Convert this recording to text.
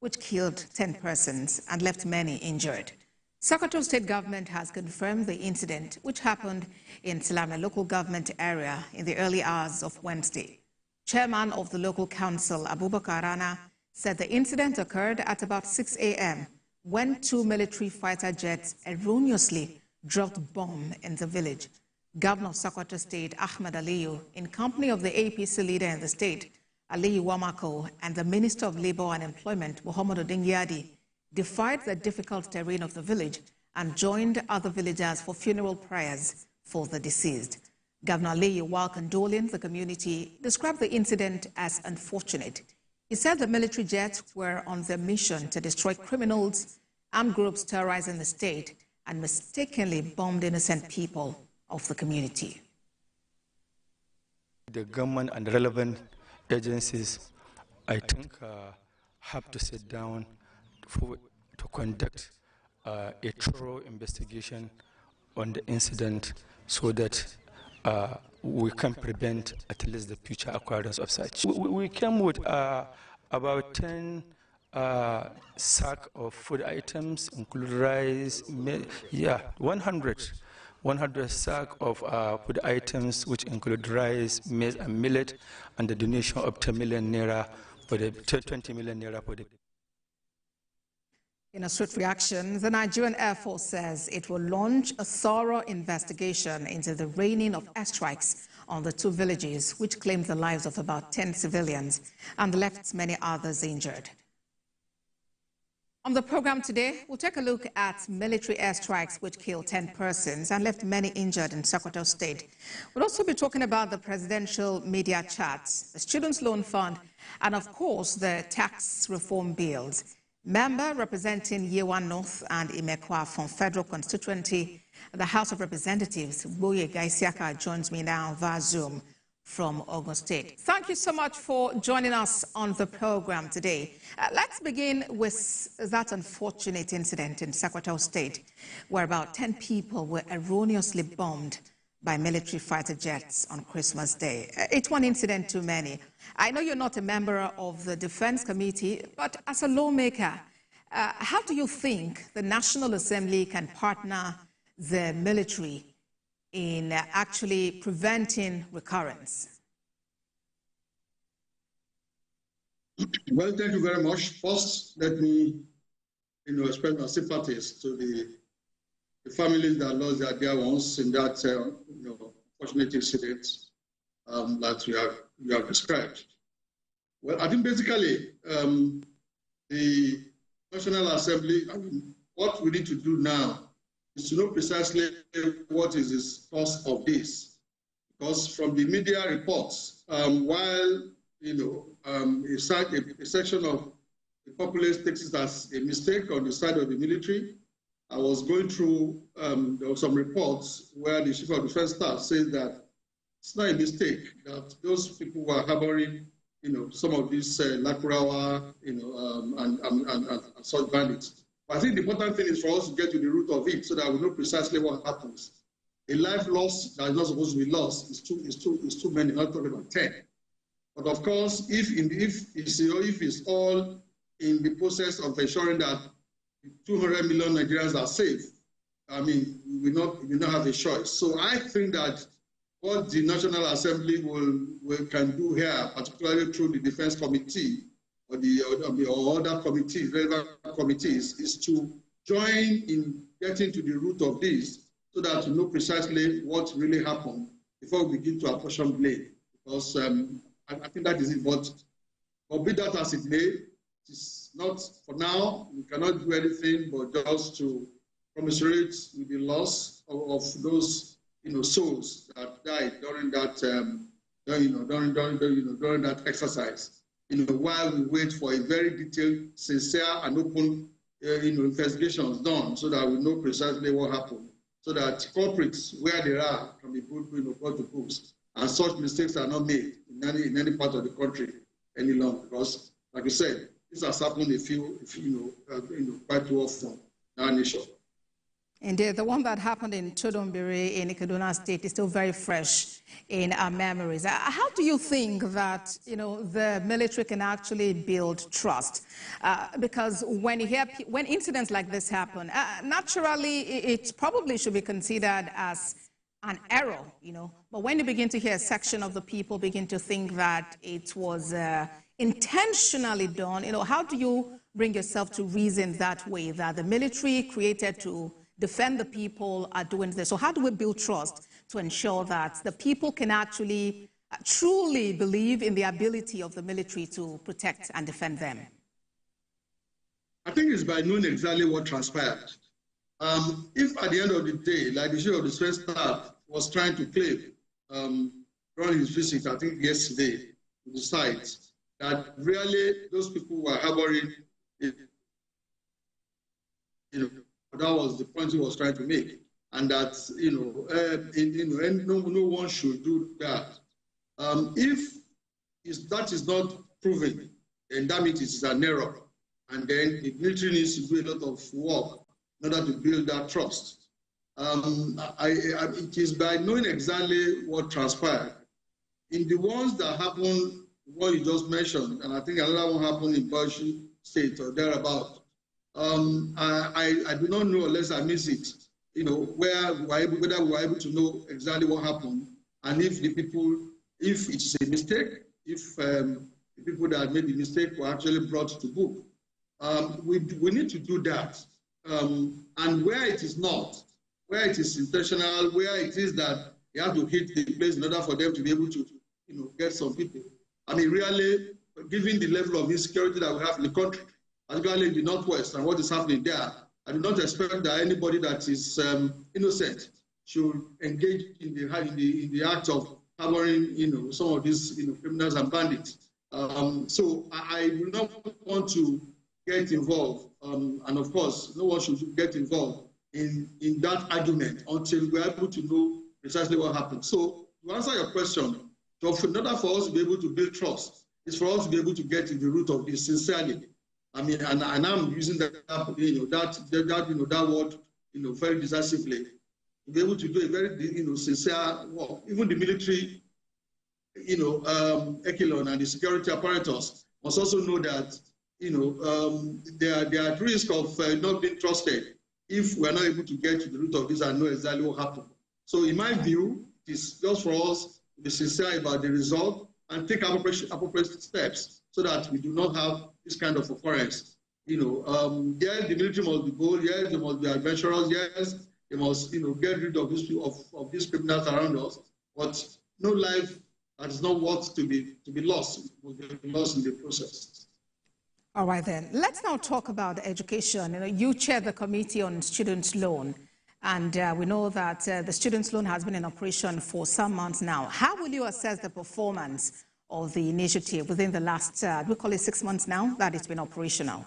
which killed 10 persons and left many injured. Sokoto State Government has confirmed the incident, which happened in Silame local government area in the early hours of Wednesday. Chairman of the local council, Abubakar Rana, said the incident occurred at about 6 a.m. when 2 military fighter jets erroneously dropped bomb in the village. Governor of Sokoto State, Ahmed Aliyu, in company of the APC leader in the state, Aliyu Wamako, and the Minister of Labour and Employment, Muhammad Odingyadi, defied the difficult terrain of the village and joined other villagers for funeral prayers for the deceased. Governor Aliyu, while condoling the community, described the incident as unfortunate. He said the military jets were on their mission to destroy criminals, armed groups terrorizing the state, and mistakenly bombed innocent people of the community. The government and relevant agencies, I think, have to sit down to conduct a thorough investigation on the incident so that we can prevent at least the future occurrence of such. We came with about 10 sacks of food items, including rice, 100 sacks of food items, which include rice, maize, and millet, and the donation of 10 million naira for the 20 million naira for the. In a swift reaction, the Nigerian Air Force says it will launch a thorough investigation into the raining of airstrikes on the 2 villages, which claimed the lives of about 10 civilians and left many others injured. On the program today, we'll take a look at military airstrikes which killed 10 persons and left many injured in Sokoto State. We'll also be talking about the presidential media chats, the Students' Loan Fund, and of course, the tax reform bills. Member representing Yewa North and Imekwa from Federal Constituency, the House of Representatives, Boye Gaisiaka, joins me now via Zoom from Ogun State. Thank you so much for joining us on the program today. Let's begin with that unfortunate incident in Sokoto State, where about 10 people were erroneously bombed by military fighter jets on Christmas Day. It's one incident too many. I know you're not a member of the Defense Committee, but as a lawmaker, how do you think the National Assembly can partner the military in actually preventing recurrence? Well, thank you very much. First, let me express my sympathies to the families that lost their dear ones in that unfortunate incident that you have described. Well, I think basically the National Assembly, what we need to do now is to know precisely what is the cause of this. Because from the media reports, while a section of the populace takes it as a mistake on the side of the military, I was going through there were some reports where the Chief of Defense Staff says that it's not a mistake, that those people who are harboring some of these Lakurawa and such bandits. But I think the important thing is for us to get to the root of it so that we know precisely what happens. A life lost that is not supposed to be lost is too many, not talking about 10. But of course, if it's all in the process of ensuring that 200 million Nigerians are safe, I mean, we will not have a choice. So I think that what the National Assembly can do here, particularly through the Defense Committee or other committees, relevant committees, is to join in getting to the root of this so that we know precisely what really happened before we begin to apportion blame. Because I think that is important. But be that as it may, it's not for now. We cannot do anything but just to commiserate with the loss of those souls that died during that during that exercise. While we wait for a very detailed, sincere, and open investigations done, so that we know precisely what happened, so that culprits where they are can be brought to books, and such mistakes are not made in any part of the country any longer. Because, like you said, this has happened quite too often in our nation. Indeed, the one that happened in Chodombiri in Kaduna State is still very fresh in our memories. How do you think that, the military can actually build trust? Because when incidents like this happen, naturally, it probably should be considered as an error, But when you begin to hear a section of the people begin to think that it was intentionally done, how do you bring yourself to reason that way, that the military created to defend the people are doing this? So how do we build trust to ensure that the people can actually truly believe in the ability of the military to protect and defend them? I think it's by knowing exactly what transpired. If at the end of the day, like the chief of the Defense Staff was trying to claim during his visit, I think yesterday, to the site, that really those people were harboring, that was the point he was trying to make, and that no one should do that. If that is not proven, then that means it's an error, and then the military needs to do a lot of work in order to build that trust. It is by knowing exactly what transpired. In the ones that happened, what you just mentioned, and I think another one happened in Bauchi State or thereabout. I do not know unless I miss it, whether we were able to know exactly what happened, and if it's a mistake, if the people that made the mistake were actually brought to book. We need to do that. And where it is not, where it is intentional, where it is that you have to hit the place in order for them to be able to, get some people. I mean, really, given the level of insecurity that we have in the country, particularly in the Northwest and what is happening there, I do not expect that anybody that is innocent should engage in the act of harboring, some of these, criminals and bandits. So I do not want to get involved, and of course, no one should get involved in that argument until we're able to know precisely what happened. So to answer your question, in order for us to be able to build trust, it's for us to be able to get to the root of this sincerely. I mean, and I'm using that word, very decisively, to be able to do a very, sincere work. Even the military, echelon and the security apparatus must also know that, they are at risk of not being trusted if we're not able to get to the root of this and know exactly what happened. So in my view, it's just for us to be sincere about the result and take appropriate steps so that we do not have this kind of occurrence. Yes, the military must be bold. Yes, they must be adventurous. Yes, they must, get rid of these criminals around us. But no life that is not worth to be lost will be lost in the process. All right, then. Let's now talk about education. You chair the Committee on Student Loan, and we know that the Student Loan has been in operation for some months now. How will you assess the performance of the initiative within the last, we call it 6 months now, that it's been operational?